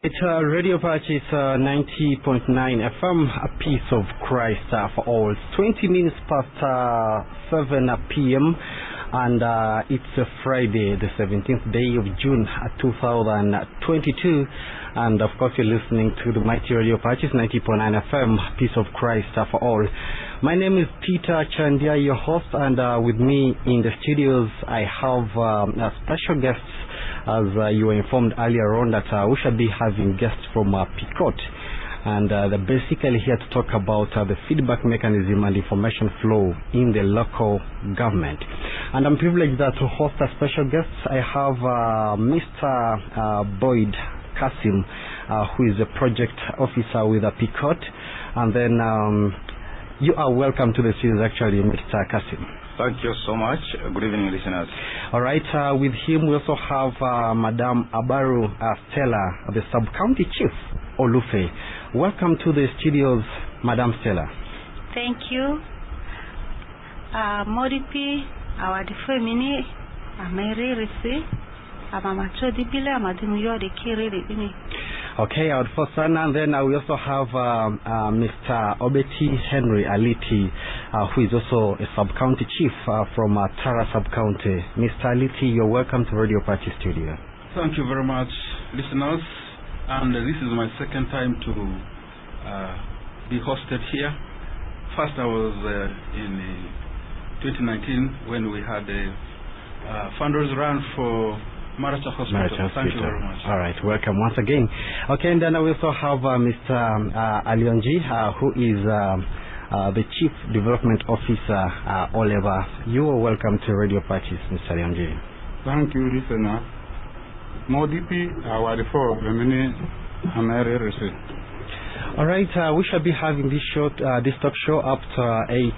It's Radio Patches 90.9 FM, a piece of Christ for all. It's 20 minutes past 7 p.m. and it's a Friday, the 17th day of June 2022. And of course, you're listening to the mighty Radio Patches 90.9 FM, piece of Christ for all. My name is Peter Chandia, your host, and with me in the studios, I have a special guest. As you were informed earlier on that we shall be having guests from PICOT, and they're basically here to talk about the feedback mechanism and information flow in the local government. And I'm privileged to host a special guest. I have Mr. Boyd Kasim, who is a project officer with PICOT, and then you are welcome to the series, actually, Mr. Kasim. Thank you so much. Good evening, listeners. All right. With him, we also have Madam Abaru Stella, the Sub-County Chief, Olufe. Welcome to the studios, Madam Stella. Thank you. Moripi, our defemini, Amere Risi, Amamacho Dibile, Amadimuyo, the Kiri, the Okay, our first son, and then we also have Mr. Obeti Henry Aliti, who is also a sub-county chief from Tara sub-county. Mr. Aliti, you're welcome to Radio Party Studio. Thank you very much, listeners. And this is my second time to be hosted here. First, I was in 2019 when we had a fundraiser run for Maracha Hospital. Thank you very much. All right, welcome once again. Okay, and then I also have Mr. Alionji, who is the Chief Development Officer, Oliver. You are welcome to Radio Parties, Mr. Alionji. Thank you, listener. Modipi, our reform, all right, we shall be having this talk show up to 8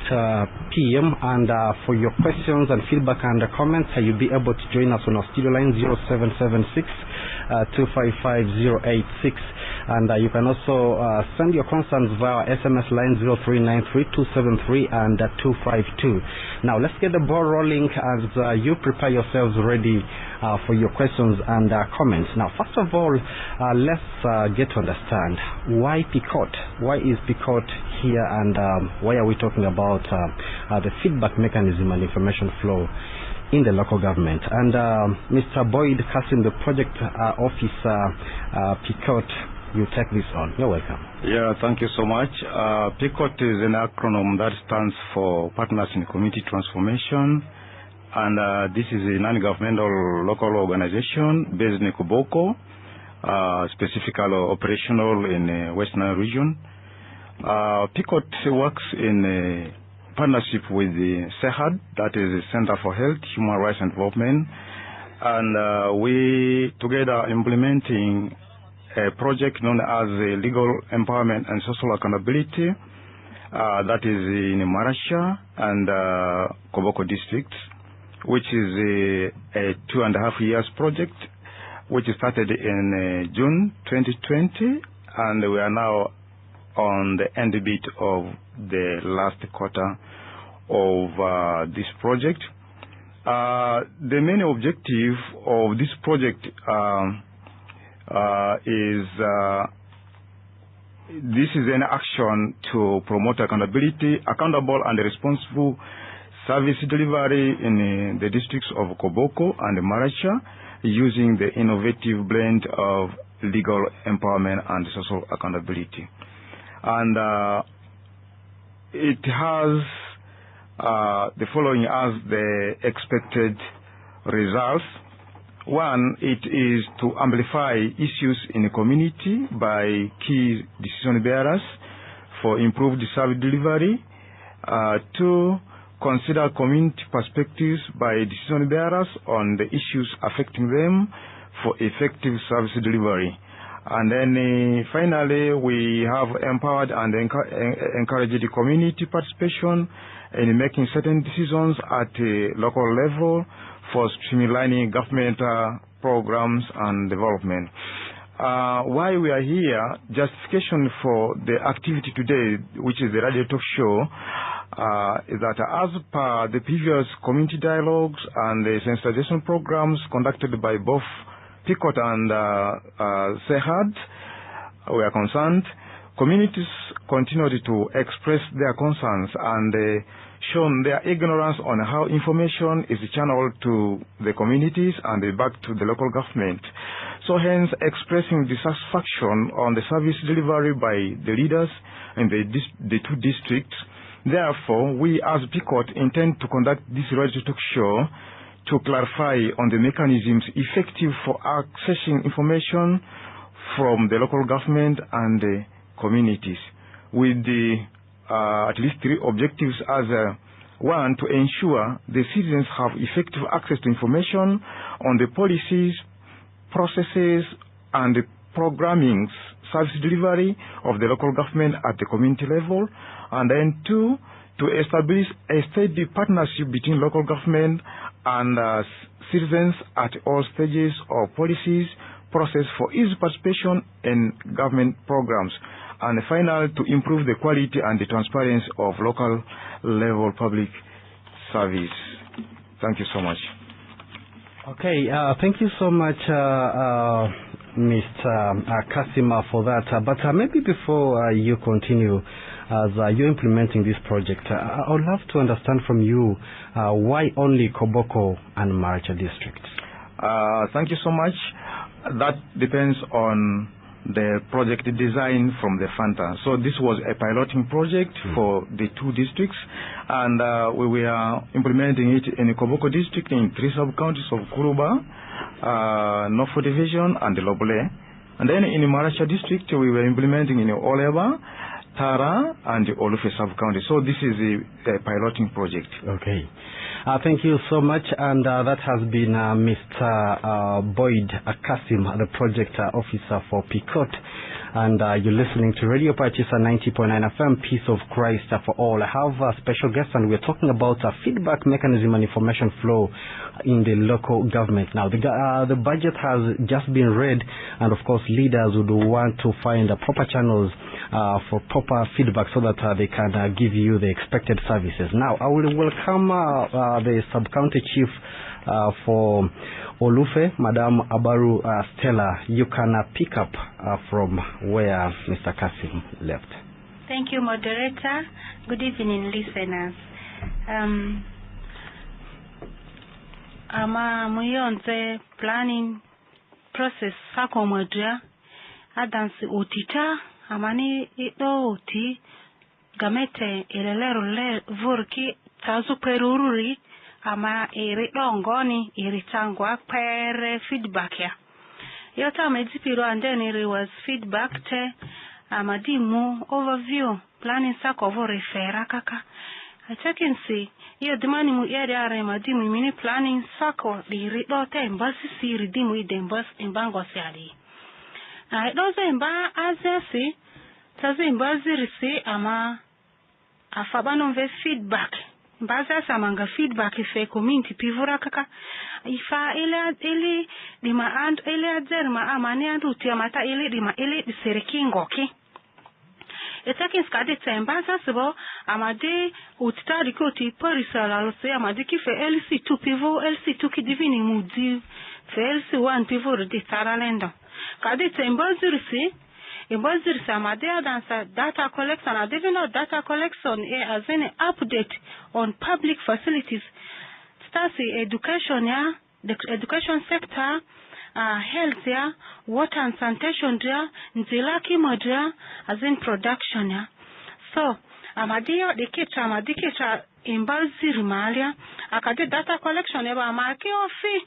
p.m. And for your questions and feedback and comments, you'll be able to join us on our studio line 0776 255 086. And you can also send your concerns via SMS line 0393 273 and 252. Now, let's get the ball rolling as you prepare yourselves ready for your questions and comments. Now, first of all, let's get to understand why PICOT. Why is PICOT here, and why are we talking about the feedback mechanism and information flow in the local government? And Mr. Boyd Kasim, the project officer, PICOT, you take this on. You're welcome. Yeah, thank you so much. PICOT is an acronym that stands for Partners in Community Transformation. And this is a non-governmental local organization based in Koboko, specifically operational in the Western region. PICOT works in a partnership with the CEHURD, that is the Center for Health, Human Rights and Development. And we together implementing a project known as Legal Empowerment and Social Accountability, that is in Marasha and Koboko districts, which is a 2.5 years project, which started in June 2020, and we are now on the end bit of the last quarter of this project. The main objective of this project is this is an action to promote accountable and responsible service delivery in the districts of Koboko and Maracha, using the innovative blend of legal empowerment and social accountability. And it has the following as the expected results. One, it is to amplify issues in the community by key decision bearers for improved service delivery. Two, consider community perspectives by decision bearers on the issues affecting them for effective service delivery. And then finally, we have empowered and encouraged the community participation in making certain decisions at a local level for streamlining government programs and development. Why we are here, justification for the activity today, which is the radio talk show, is that as per the previous community dialogues and the sensitization programs conducted by both PICOT and CEHURD were concerned, communities continued to express their concerns and shown their ignorance on how information is channeled to the communities and back to the local government. So hence, expressing dissatisfaction on the service delivery by the leaders in the two districts. Therefore, we as PICOT intend to conduct this radio talk show to clarify on the mechanisms effective for accessing information from the local government and the communities, with the at least three objectives as one, to ensure the citizens have effective access to information on the policies, processes, and the programming service delivery of the local government at the community level, and then two, to establish a steady partnership between local government and citizens at all stages of policies process for easy participation in government programs, and final, to improve the quality and the transparency of local level public service. Thank you so much. Okay, thank you so much, Mr. Kasima, for that. But maybe before you continue, as you're implementing this project, I would love to understand from you why only Koboko and Maracha districts? Thank you so much. That depends on the project design from the Fanta. So this was a piloting project for the two districts, and we were implementing it in the Koboko district in 3 sub-counties of Kuruba, Norfolk Division, and Lobole. And then in the Maracha district, we were implementing in Oleba, Tara, and the Olufe sub-county. So this is a piloting project. Okay. Thank you so much, and that has been Mr. Boyd Kasim, the project officer for PICOT, and you're listening to Radio Pachisa 90.9 FM, Peace of Christ for All. I have a special guest, and we're talking about a feedback mechanism and information flow in the local government. Now, the budget has just been read, and of course, leaders would want to find the proper channels for proper feedback so that they can give you the expected services. Now, I will welcome the sub-county chief for Olufe, Madam Abaru Stella. You can pick up from where Mr. Kasim left. Thank you, moderator. Good evening, listeners. Ama muyonze planning process sako modria adansi utita amani ido uti gamete ilelero le vurki tazu perururi ama irido ngoni iritangwa per feedback ya yota medzipiro, and then it was feedback te amadimu overview planning sako vo refera kaka I check and see iyo dimani mu area are madimu mini planning sako di rido te mbasi si ridimu ide mbas imbango siali doze imba azesi tazi mbazi risi ama afabano ve feedback mbaza samanga feedback ife community pivura kaka ifa ile dima and ile azerma amani andu tiamata ile dima ile diserekingo ki etakin skade tembaza sebo amade utari koti parisala lose amade ki fe LC2 pivo LC2 ki divini mudi fe LC1 pivo de taralendo kade tembaza risi Imbazir Samadea dansa data collection, and even data collection as an update on public facilities. Stasi education, yeah, the education sector, health, yeah, water and sanitation, yeah, nzilaki modria as in production, yeah. So, Amadia, the kitchen, Amadikita, Imbazir Malia, Akade data collection, eba Amaki or fee.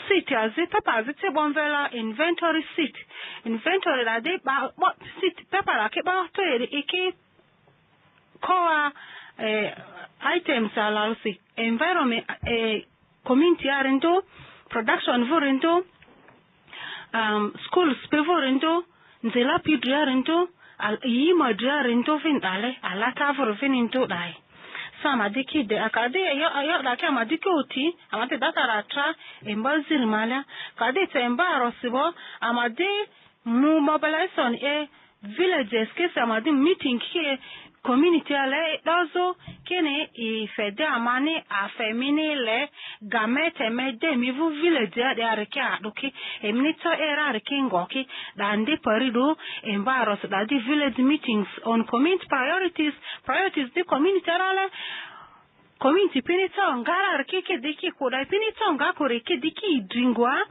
Seat as it papa as it bonvela inventory seat inventory la de ba seat papa la ke ba to eke core items ala si environment community arendo production vorendo schools pevorendo nzela pidriarendo al yima driarendo vindale ala tavor vininto dai Samadiki de akade yo da ke amadiki uti amade data ratra embazir mala kade tembaro sibo amade mu mobilization villages ke samadi meeting here community ale dozo kene ifede amani afemini le gamete mede mivu village de areke aduki emnito era areke ngoki dandi parido embaros dadi village meetings on community priorities the community ale community pinito ngara areke ke diki koda pinito ngakore ke diki dringwa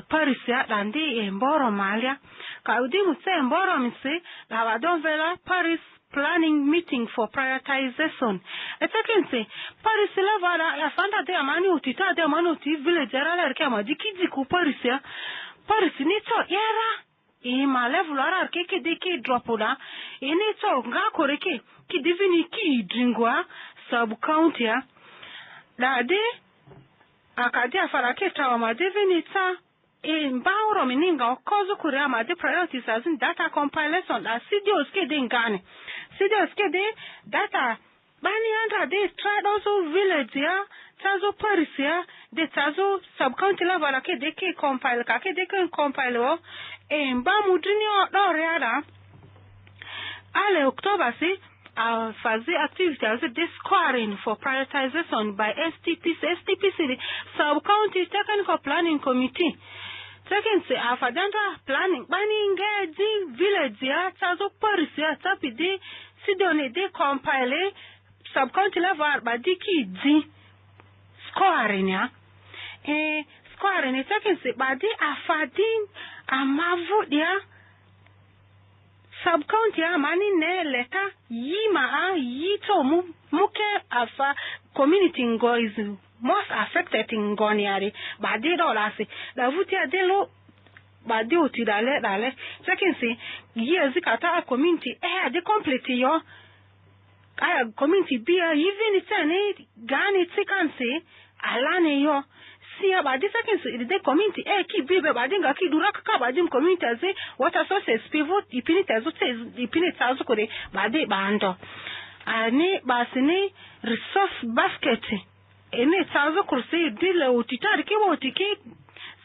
Parisia dandi emboro malia kaudi mutse emboro misi lavadon vela Paris planning meeting for prioritization etekense Paris lavada la fanda de amani utita de amani uti village era lerke amadi kidiku Parisia Paris nito era ma level ara keke deke dropoda nito ngakoreke ki divini ki dringwa sub county dade akadi afarake tawa madevinita mbauro mininga okozo kure amade priorities as in data compilation da CDOs ke de ngane CDOs ke de data bani anda de tradoso village ya tazo Paris ya de tazo sub county level ke de ke compile ka ke de ke compile o mba mudini o do reada ale October si fazi activity as this scoring for prioritization by STPC sub-county technical planning committee. Second, afadanta planning banning di village ya tazo Paris ya tapi di sidone de compile sub-county level badiki di scoring ya. Scoring second badi afadin amavu dia sub-county amani ne leta yi to muke afa community ngo is most affected in Goniari badi do lasi la vuti adelo badi uti dale second say years kata community de complete yo community be even it's gani tikanse alane yo siya badi second say the community ki bibe badi nga ki duraka ka badi community aze water sources pivot ipinita azu kore badi bando ani basini resource basket ene tazo kursi dile utitari ki wotiki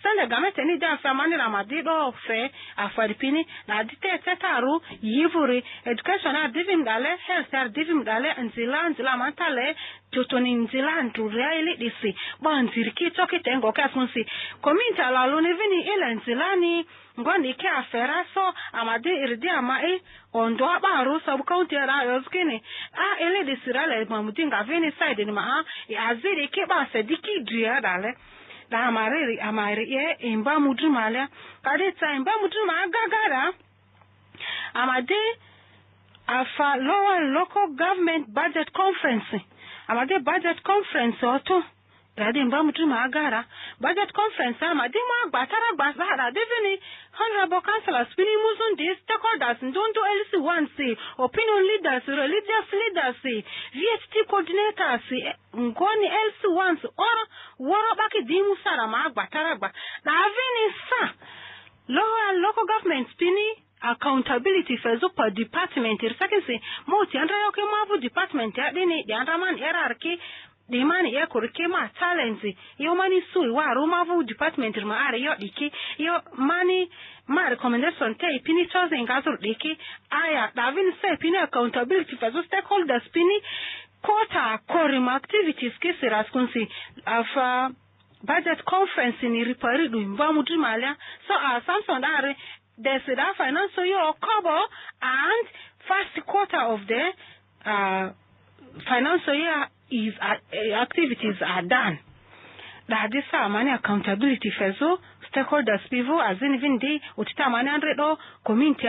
sanda gamete ni da famani ramadi do fe afaripini na dite tetaru yivuri education a divim gale health a divim gale nzila mantale tutoni nzila ntureili disi banziriki toki tengo kasunsi community ala lone vini ile nzilani ngoni ke afera so amade irdi amae ondo abaru sub county ara yoskene ele disirale mamudinga vini side ni ma aziri ke ba sediki dria dale da amare ye imba mudumala kade ta imba muduma gagara amade afa local government budget conference amade budget conference oto dade imba muduma agara budget conference amade ma gbatara gbasara devini honorable councillors pini muzundi stakeholders ndondo LC1C opinion leaders religious leaders VHT coordinators ngoni LC1C or woro baki dimu sara ma gbatara gba na avini sa local government pini accountability fezo per department irsakense mo ti andra yoke mavu department ya dini di andra man hierarchy di mani ya kurike ma talents yo mani sui wa romavu department ma are yo diki yo mani ma recommendation te pini chosen ngazur diki aya davin se pini accountability fezo stakeholders pini quota quorum activities kesiras kunsi afa budget conference ni ripari du mbamu malia so Samson are there's a financial year cover and first quarter of the financial year is activities are done. That this money accountability fezo stakeholders people as in even day utita mani andredo community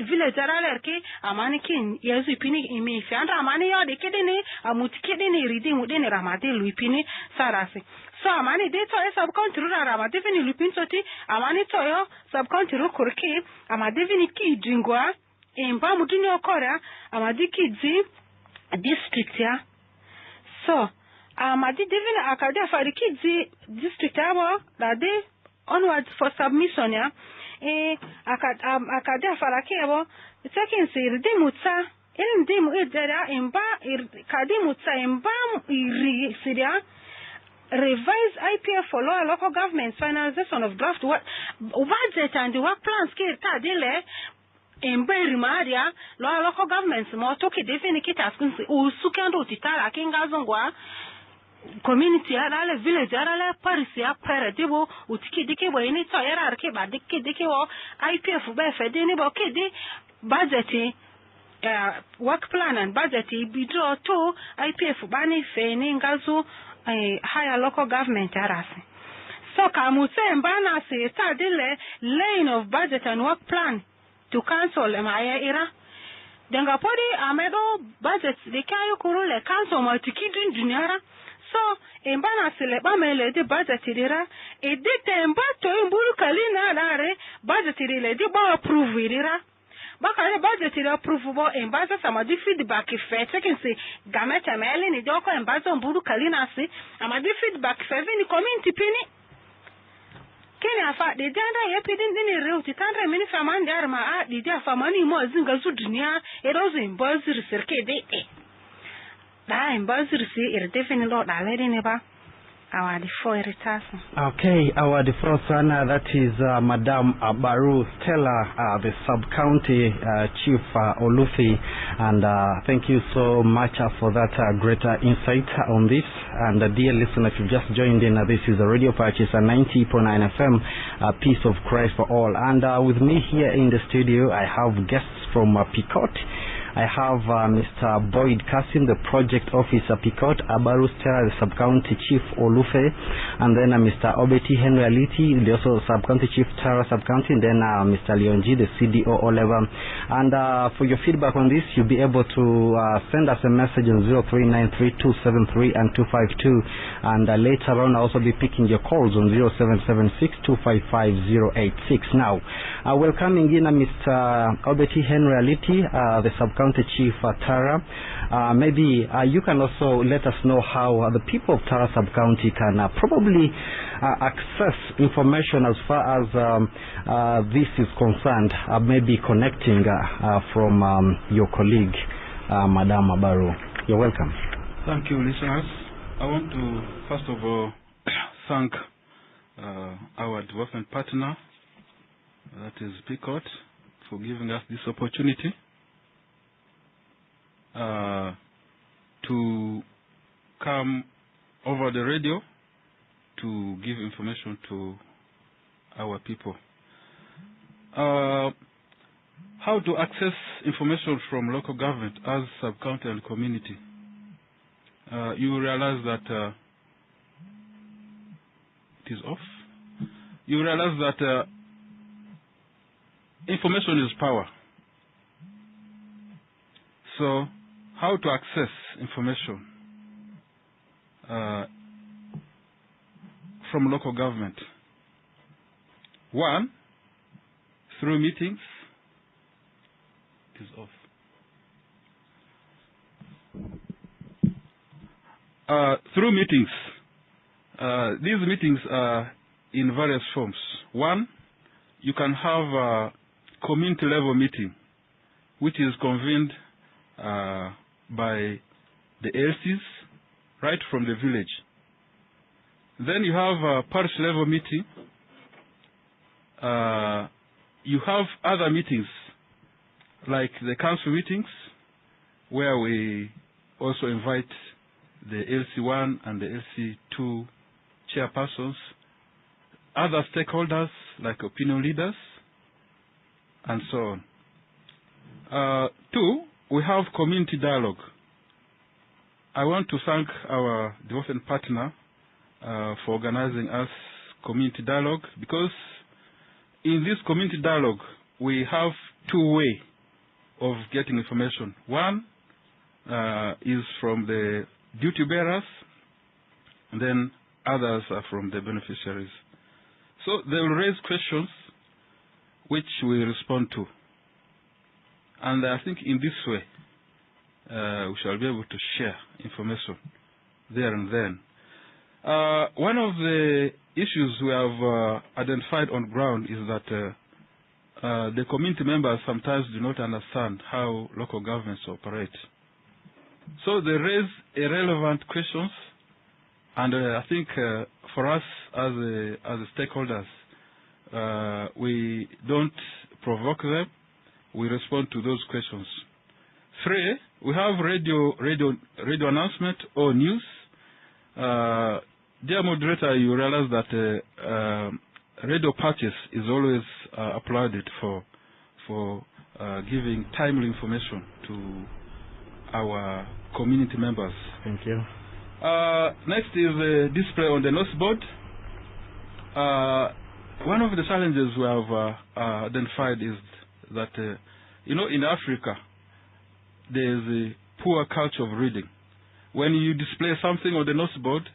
village aralerke amani kin yezu ipini imi fiandra amani yo de kedene amutikede ne ridi mudene ramade luipini sarasi so amani de to sub country ramade vini luipin soti amani to yo sub country kurke amade vini ki dingwa emba mudini okora amadi kids district ya so amadi devin akade fariki district abo dade onwards for submission ya akade faraki abo taking say dimutsa dimu edera emba kadimutsa emba iri siria revise IPF for local governments finalization of draft budget and the work plans ke ta dele emberi maria local governments mo toke definitely taskunsi usukendo titala kingazongwa community arale village arale paris ya pere dibo utiki dike bo ini to era ke ba dike wo IPF be fede ni bo kedi budget work plan and budget bidro to IPF bani fe ni ngazu higher local government arase so kamuse mbana se stadile laying of budget and work plan to council emaya ira denga podi amedo budget de kayo kurule council multikidin juniora so embana sele ba mele de budget ira e de temba to imburu kalina dare budget ira de ba approve ira baka le budget ira approve bo embaza samadi feedback fe taken say gameta mele ni doko embaza mburu kalina si amadi feedback fe ni community pini kene afa de danda ye pidin din rew ti tandre mini faman dar ma a di da famani mo zinga zu dunia e rozo imbazir serke de da imbazir si er defini lo da le ne ba awa di fo eritas. Okay, our the first one that is Madam Baru Stella, the sub-county chief Olufi, and thank you so much for that greater insight on this. And dear listeners, if you've just joined in, this is the Radio Purchase 90.9 FM, Peace of Christ for All. And with me here in the studio, I have guests from PICOT. I have Mr. Boyd Kasim, the project officer, PICOT, Abaru Stella, the sub-county chief, Olufe, and then Mr. Obeti Henry Aliti, the also sub-county chief, Tara sub-county, and then Mr. Leonji, the CDO, Oliver. And for your feedback on this, you'll be able to send us a message on 0393-273 and 252. And later on, I'll also be picking your calls on 0776-255-086. Now, welcoming in Mr. Obeti Henry Aliti, the sub-county chief, Tara. Maybe you can also let us know how the people of Tara sub-county can probably access information as far as this is concerned, maybe connecting from your colleague, Madam Abaru. You're welcome. Thank you, listeners. I want to, first of all, thank our development partner, that is PICOT, for giving us this opportunity to come over the radio to give information to our people. How to access information from local government as sub-county and community. You realize that it is off. You realize that information is power. So, how to access information from local government? One, through meetings. It is off. Through meetings. These meetings are in various forms. One, you can have a community level meeting, which is convened by the LCs right from the village. Then you have a parish level meeting. You have other meetings like the council meetings, where we also invite the LC1 and the LC2 chairpersons, other stakeholders like opinion leaders, and so on. Two, we have community dialogue. I want to thank our development partner for organizing us community dialogue, because in this community dialogue, we have two ways of getting information. One is from the duty bearers, and then others are from the beneficiaries. So they will raise questions which we respond to. And I think in this way, we shall be able to share information there and then. One of the issues we have identified on ground is that the community members sometimes do not understand how local governments operate. So they raise irrelevant questions, and I think for us as stakeholders, we don't provoke them. we respond to those questions. 3, we have radio announcement or news. Dear moderator, you realize that radio purchase is always applauded for giving timely information to our community members. Thank you. Next is display on the notice board. One of the challenges we have identified is that, in Africa, there is a poor culture of reading. When you display something on the notice board,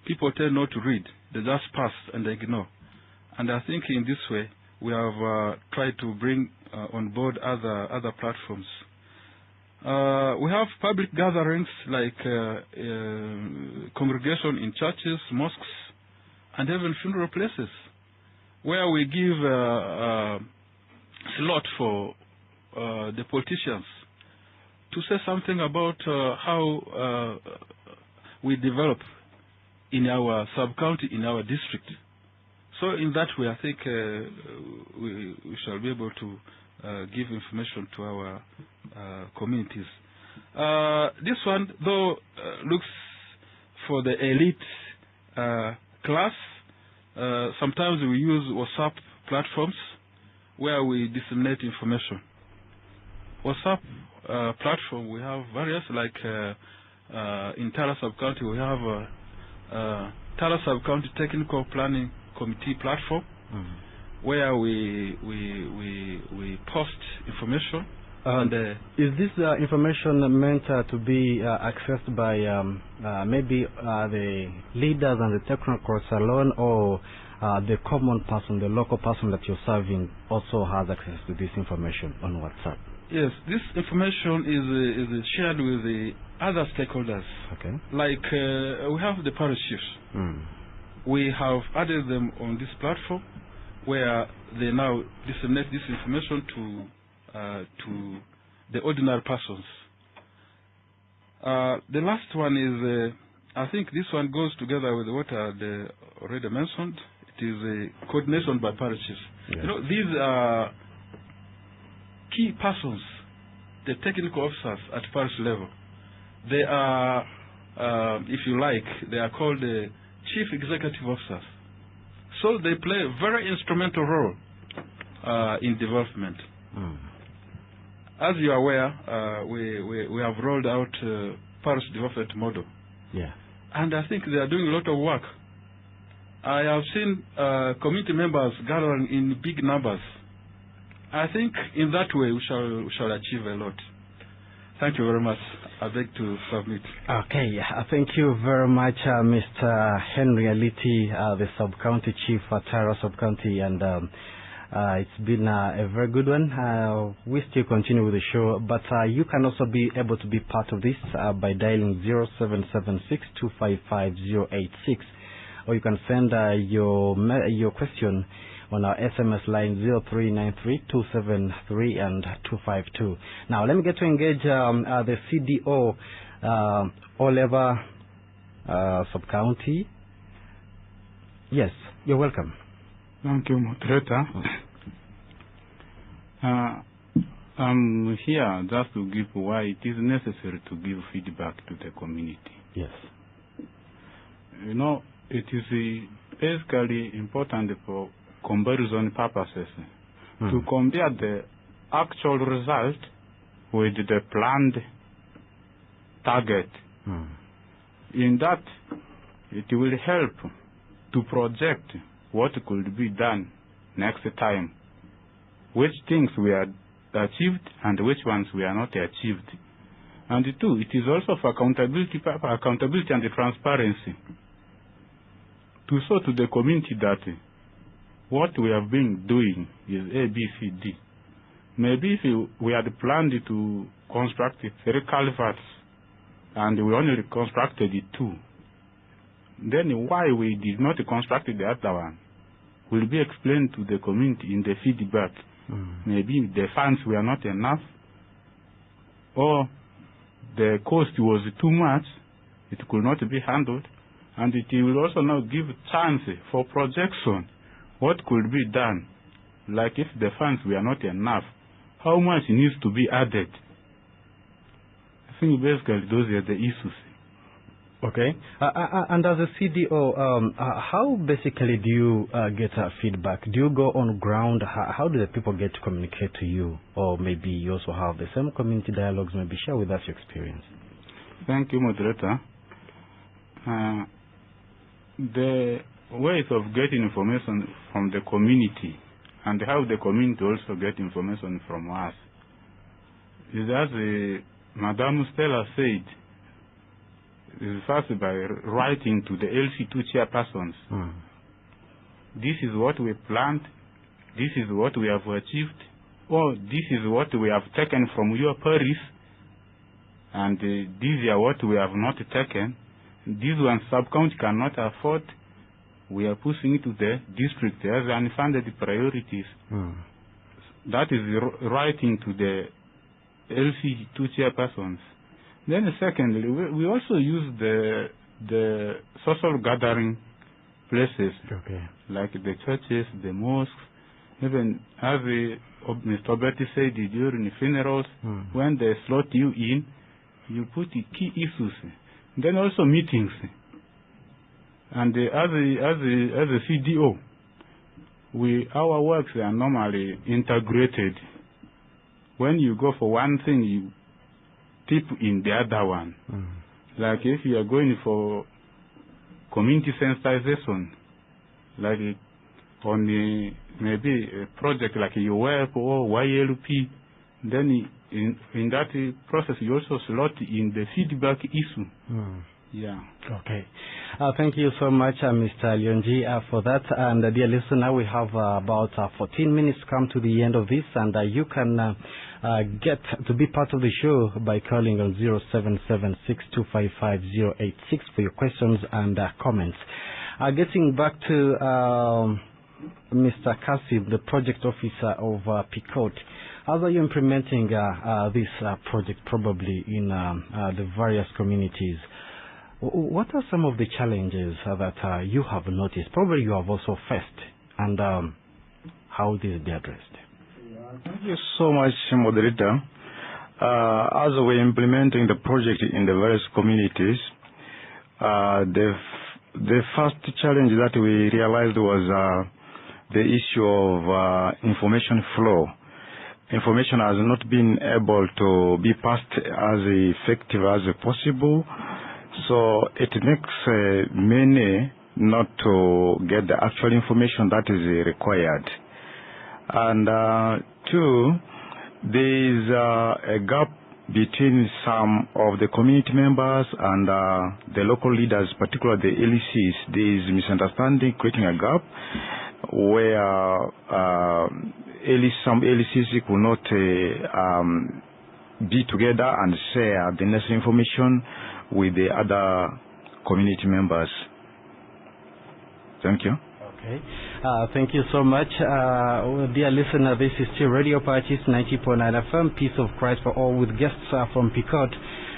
people tend not to read. They just pass and they ignore. And I think in this way, we have tried to bring on board other platforms. We have public gatherings like congregation in churches, mosques, and even funeral places, where we give a slot for the politicians to say something about how we develop in our sub-county, in our district. So in that way, I think we shall be able to give information to our communities. This one, though, looks for the elite class. Sometimes we use WhatsApp platforms where we disseminate information. WhatsApp platform, we have various, like in Tara Sub-County, we have Tara Sub-County Technical Planning Committee platform, where we post information. Is this information meant to be accessed by maybe the leaders and the technocrats alone, or the common person, the local person that you're serving also has access to this information on WhatsApp? Yes, this information is shared with the other stakeholders. Okay. Like we have the parish chiefs. We have added them on this platform where they now disseminate this information to the ordinary persons. The last one is, I think this one goes together with what I already mentioned. It is a coordination by parishes. Yes. These are key persons, the technical officers at parish level. They are, if you like, they are called the chief executive officers. So they play a very instrumental role in development. As you are aware, we have rolled out parish development model. Yeah. And I think they are doing a lot of work. I have seen community members gathering in big numbers. I think in that way we shall achieve a lot. Thank you very much. I beg to submit. Okay. Thank you very much, Mr. Henry Aliti, the Sub-County Chief at Tara Sub-County, and it's been a very good one. We still continue with the show, but you can also be able to be part of this by dialing 0776-255-086, or you can send your question on our SMS line 0393-273 and 252. Now, let me get to engage the CDO, Oliver Sub-County. Yes, you're welcome. Thank you, moderator. I'm here just to give why it is necessary to give feedback to the community. Yes. It is basically important for comparison purposes to compare the actual result with the planned target. In that, it will help to project what could be done next time, which things we are achieved and which ones we are not achieved. And two, it is also for accountability and transparency, to show to the community that what we have been doing is A, B, C, D. Maybe if we had planned to construct 3 culverts and we only constructed 2, then why we did not construct the other one will be explained to the community in the feedback. Maybe the funds were not enough, or the cost was too much, it could not be handled, and it will also now give chance for projection. What could be done? Like if the funds were not enough, how much needs to be added. I think basically those are the issues. Okay. And as a CDO, how basically do you get feedback? Do you go on ground? How do the people get to communicate to you? Or maybe you also have the same community dialogues? Maybe share with us your experience. Thank you, moderator. The ways of getting information from the community and how the community also get information from us is, as Madame Stella said, is first by writing to the LC2 chairpersons. This is what we planned, this is what we have achieved, or this is what we have taken from your parish, and these are what we have not taken. This one sub-county cannot afford. We are pushing it to the district as unfunded priorities. That is writing to the LC2 chairpersons. Then secondly, we also use the social gathering places, like the churches, the mosques, even as Mr. Oberti said during the funerals, when they slot you in, you put the key issues. Then also meetings. And as a CDO, our works are normally integrated. When you go for one thing, you tip in the other one. Like if you are going for community sensitization, like on maybe a project like UWEP or YLP, then in that process you also slot in the feedback issue. Yeah. Okay. Thank you so much, Mr. Lyonji, for that. And dear listener, we have about 14 minutes come to the end of this, and you can get to be part of the show by calling on 07762558086 for your questions and comments. Getting back to Mr. Kasim, the project officer of PICOT, how are you implementing this project probably in the various communities? What are some of the challenges that you have noticed? Probably you have also faced, and how this be addressed? Thank you so much, moderator. As we're implementing the project in the various communities, the first challenge that we realized was the issue of information flow. Information has not been able to be passed as effective as possible, so it makes many not to get the actual information that is required. And two, there is a gap between some of the community members and the local leaders, particularly the LECs. There is misunderstanding, creating a gap where some LECs could not be together and share the necessary information with the other community members. Thank you. Okay. Thank you so much. Dear listener, this is still Radio Parties 90.9 FM, Peace of Christ for All, with guests from PICOT.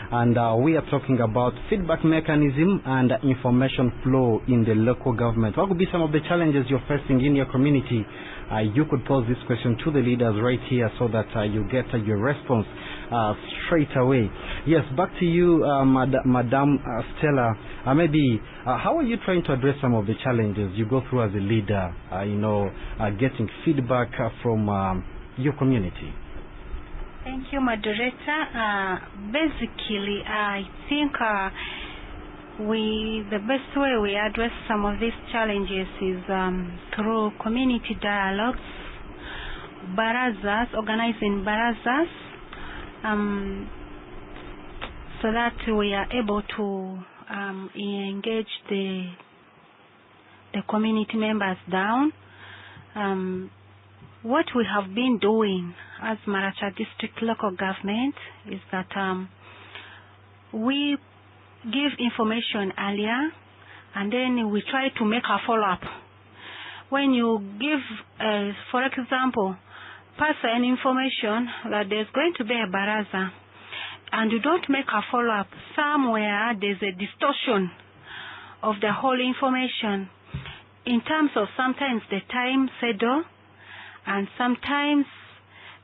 And we are talking about feedback mechanism and information flow in the local government. What could be some of the challenges you're facing in your community? You could pose this question to the leaders right here so that you get your response straight away. Yes, back to you, Madame Stella. Maybe how are you trying to address some of the challenges you go through as a leader, getting feedback from your community? Thank you, moderator. Basically, I think the best way we address some of these challenges is through community dialogues, barazas, organizing barazas, so that we are able to engage the community members down. What we have been doing as Maracha District Local Government is that we give information earlier, and then we try to make a follow-up. When you give, for example, pass an information that there's going to be a baraza, and you don't make a follow-up, somewhere there's a distortion of the whole information in terms of sometimes the time schedule, and sometimes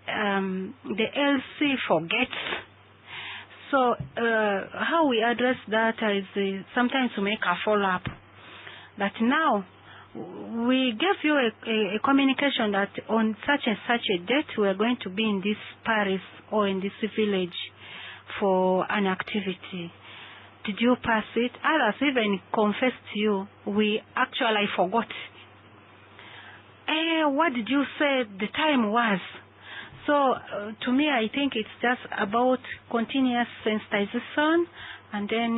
the LC forgets. So how we address that is sometimes to make a follow-up. That now we give you a communication that on such and such a date we are going to be in this parish or in this village for an activity. Did you pass it? Others even confess to you, we actually forgot. What did you say the time was? So to me, I think it's just about continuous sensitization and then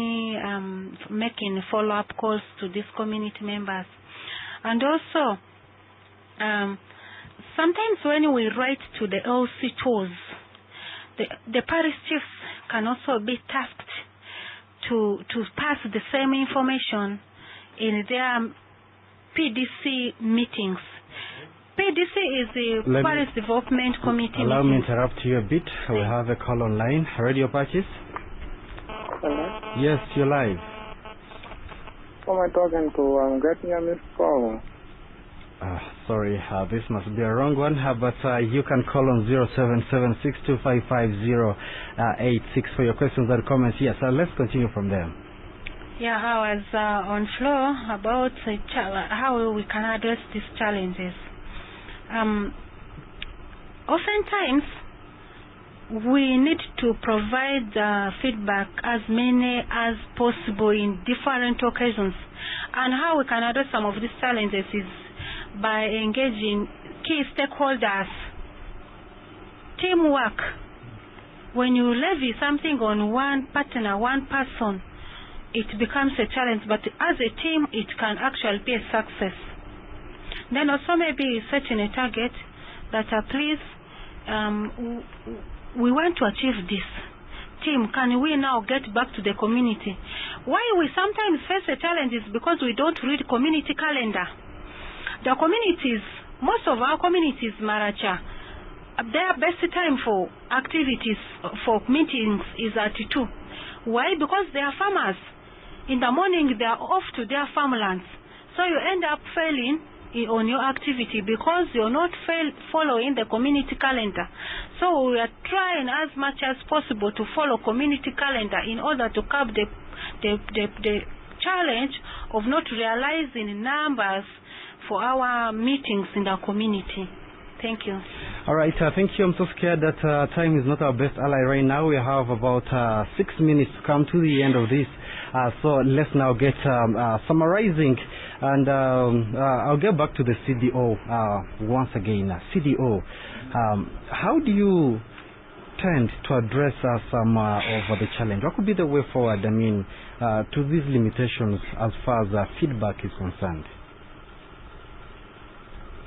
making follow-up calls to these community members. And also, sometimes when we write to the LC tools, the parish chiefs can also be tasked to pass the same information in their PDC meetings. PDC is the Parish Development Committee. Allow me to interrupt you a bit. We have a call online. Radio Patches? Hello? Yes, you're live. Who am I talking to? I'm getting a missed call. Sorry, this must be a wrong one, but you can call on 0776255086 for your questions and comments. Yes, let's continue from there. Yeah, I was on floor about how we can address these challenges. Oftentimes, we need to provide feedback as many as possible in different occasions. And how we can address some of these challenges is by engaging key stakeholders, teamwork. When you levy something on one partner, one person, it becomes a challenge, but as a team, it can actually be a success. Then also maybe setting a target that please, we want to achieve this. Team, can we now get back to the community? Why we sometimes face a challenge is because we don't read community calendar. The communities, most of our communities, Maracha, their best time for activities, for meetings is at 2. Why? Because they are farmers. In the morning, they are off to their farmlands. So you end up failing on your activity because you're not following the community calendar. So we are trying as much as possible to follow community calendar in order to curb the challenge of not realizing numbers for our meetings in the community. Thank you. All right, thank you. I'm so scared that time is not our best ally right now. We have about 6 minutes to come to the end of this. So let's now get summarizing, and I'll get back to the CDO once again. CDO, how do you tend to address some of the challenge? What could be the way forward, I mean, to these limitations as far as feedback is concerned?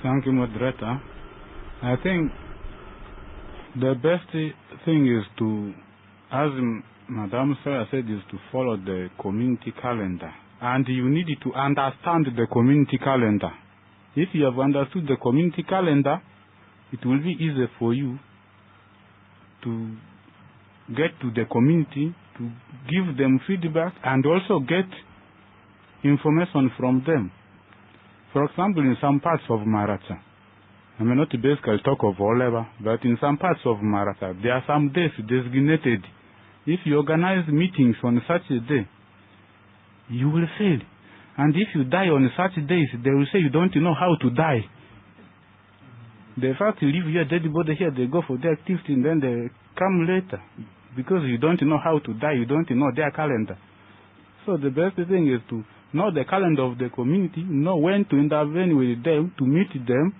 Thank you, moderator. I think the best thing is to, as Madam Sarah said, is to follow the community calendar. And you need to understand the community calendar. If you have understood the community calendar, it will be easier for you to get to the community, to give them feedback, and also get information from them. For example, in some parts of Maracha, I may not basically talk of Oleva, but in some parts of Maracha, there are some days designated. If you organize meetings on such a day, you will fail. And if you die on such days, they will say you don't know how to die. The fact you leave your dead body here, they go for their activity and then they come later. Because you don't know how to die, you don't know their calendar. So the best thing is to know the calendar of the community, know when to intervene with them, to meet them.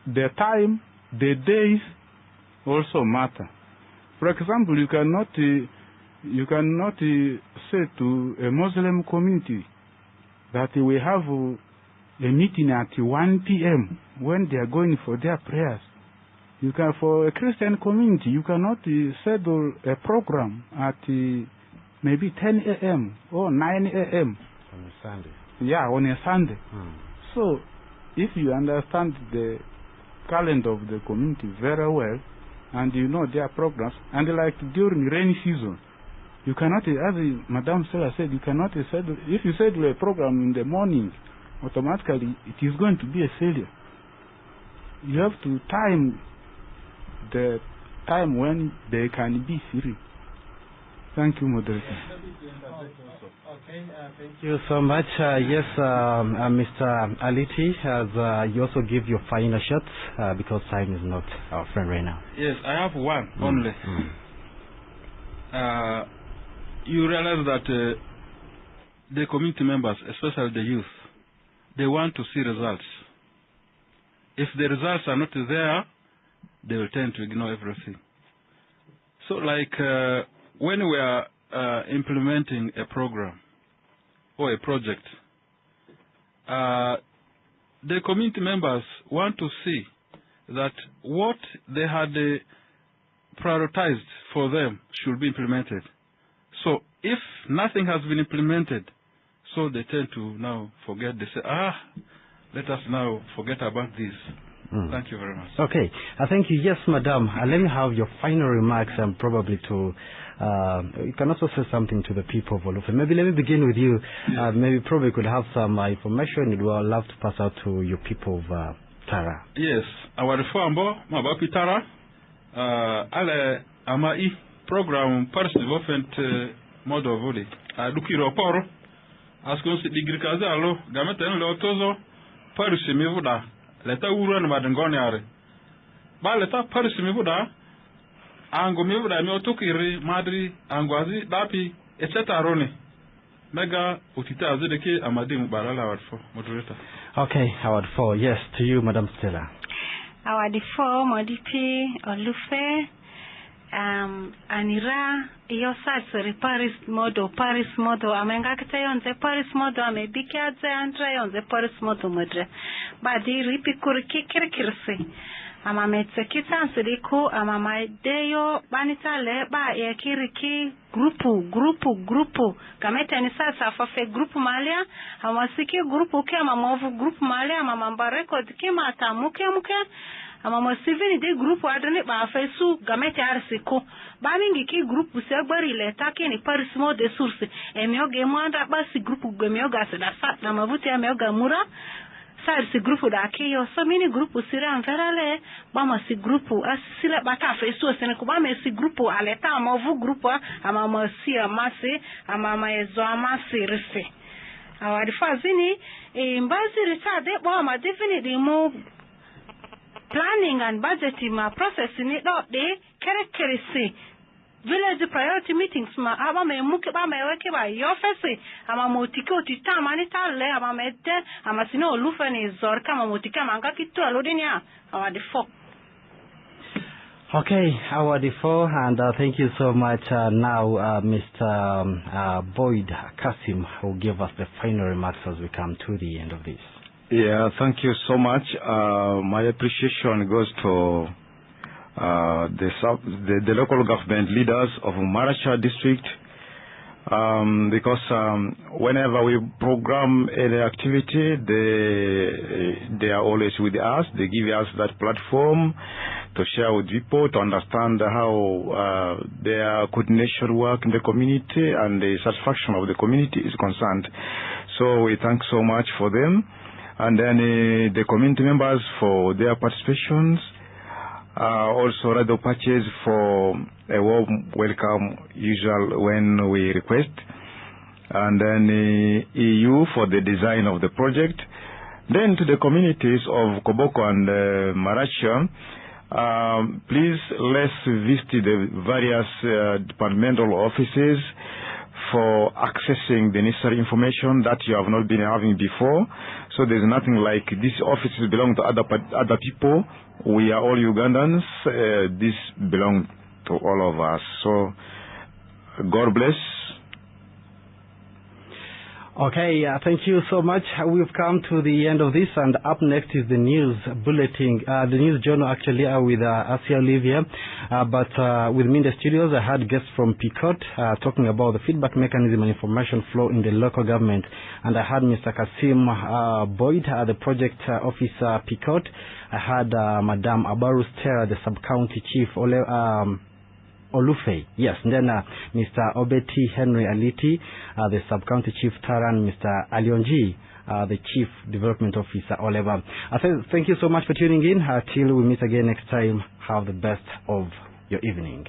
The time, the days also matter. For example, you cannot say to a Muslim community that we have a meeting at 1 p.m. when they are going for their prayers. You can, for a Christian community, you cannot schedule a program at maybe 10 a.m. or 9 a.m. On a Sunday. Yeah, on a Sunday. So, if you understand the calendar of the community very well, and you know their programs, and like during rainy season, you cannot, as Madam Sarah said, you cannot schedule, if you schedule a program in the morning, automatically it is going to be a failure. You have to time the time when they can be free. Thank you, moderator. Okay, thank you so much. Yes, Mr. Aliti, as you also give your final shots because time is not our friend right now. Yes, I have one only. You realize that the community members, especially the youth, they want to see results. If the results are not there, they will tend to ignore everything. So like when we are implementing a program or a project, the community members want to see that what they had prioritized for them should be implemented. So if nothing has been implemented, so they tend to now forget. They say, let us now forget about this. Thank you very much. Okay, thank you. Yes, madam. Let me have your final remarks and probably to, you can also say something to the people of Olufe. Maybe let me begin with you. Yes. Maybe probably could have some information you would love to pass out to your people of Tara. Yes, our reformbo, Mabapi Tara, ale amai program Paris Development Model Voli. Lukiro Poro, as considered Grikaza, alo, Gametan Lotozo, Paris Mivuda. Leta uruan madengoniare. Ba leta Paris mivuda, ango mivuda mi otokiri madri angwazi dapi etc. roni. Mega utita azedeke amadi mubarala award for moderator. Okay, award 4. Yes, to you, Madam Stella. Award 4, Moditi Olufe, Anira, Yosas, Paris model, Amengakte on the Paris model, Amebikaze, Andre on the Paris model modre. Badi Ripikuri Kikirkirsi. Amametsekitan Sidiku, Amamadeyo, Banita Leba, Yakiriki, Grupu, Kametani Sasa Fafe Grupu Malia, Amasiki Grupu Kemamovu Grupu Malia, Mamamba record Kimata Muke. Ama sivini de group adrene ba fesu gamete arsiko ba mingi ki group segbari le take ni Paris mo de source emioge mwanda basi group gemioga se da sa na mavuti emioga mura sa si group da ke yo so mini group sira anverale ba ma si group asile ba ka fesu se ne ko ba me si group aleta ama vu group ama ma si amase ama ma ezo amase rese awadi fazini mbazi risa de ba ma definitely mo planning and budgeting process ni do de characteristic village priority meetings ma aba me muke ba me weke ba yo fese ama motike otita mani tale ama mede ama sino Olufe ni zorka ama motike manga kitu alodinia our default. Okay, our default, and thank you so much. Now, Mr. Boyd Kasim will give us the final remarks as we come to the end of this. Yeah, thank you so much. My appreciation goes to the local government leaders of Maracha district because whenever we program any activity, they are always with us. They give us that platform to share with people, to understand how their coordination work in the community and the satisfaction of the community is concerned. So we thank so much for them. And then the community members for their participations, also Radio Patches for a warm welcome usual when we request, and then EU for the design of the project. Then to the communities of Koboko and Maracha, please let's visit the various departmental offices for accessing the necessary information that you have not been having before. So there's nothing like these offices belong to other people. We are all Ugandans. This belongs to all of us. So God bless. Okay, thank you so much. We've come to the end of this, and up next is the news bulletin, the news journal actually with Asia Olivia. But with me in the studios, I had guests from PICOT talking about the feedback mechanism and information flow in the local government. And I had Mr. Kasim Boyd, the project officer PICOT. I had Madam Abaru Stera, the sub-county chief, Olufe. Yes, and then Mr. Obeti Henry Aliti, the Sub-County Chief Taran, Mr. Alionji, the Chief Development Officer, Oleva. Thank you so much for tuning in. Till we meet again next time, have the best of your evening.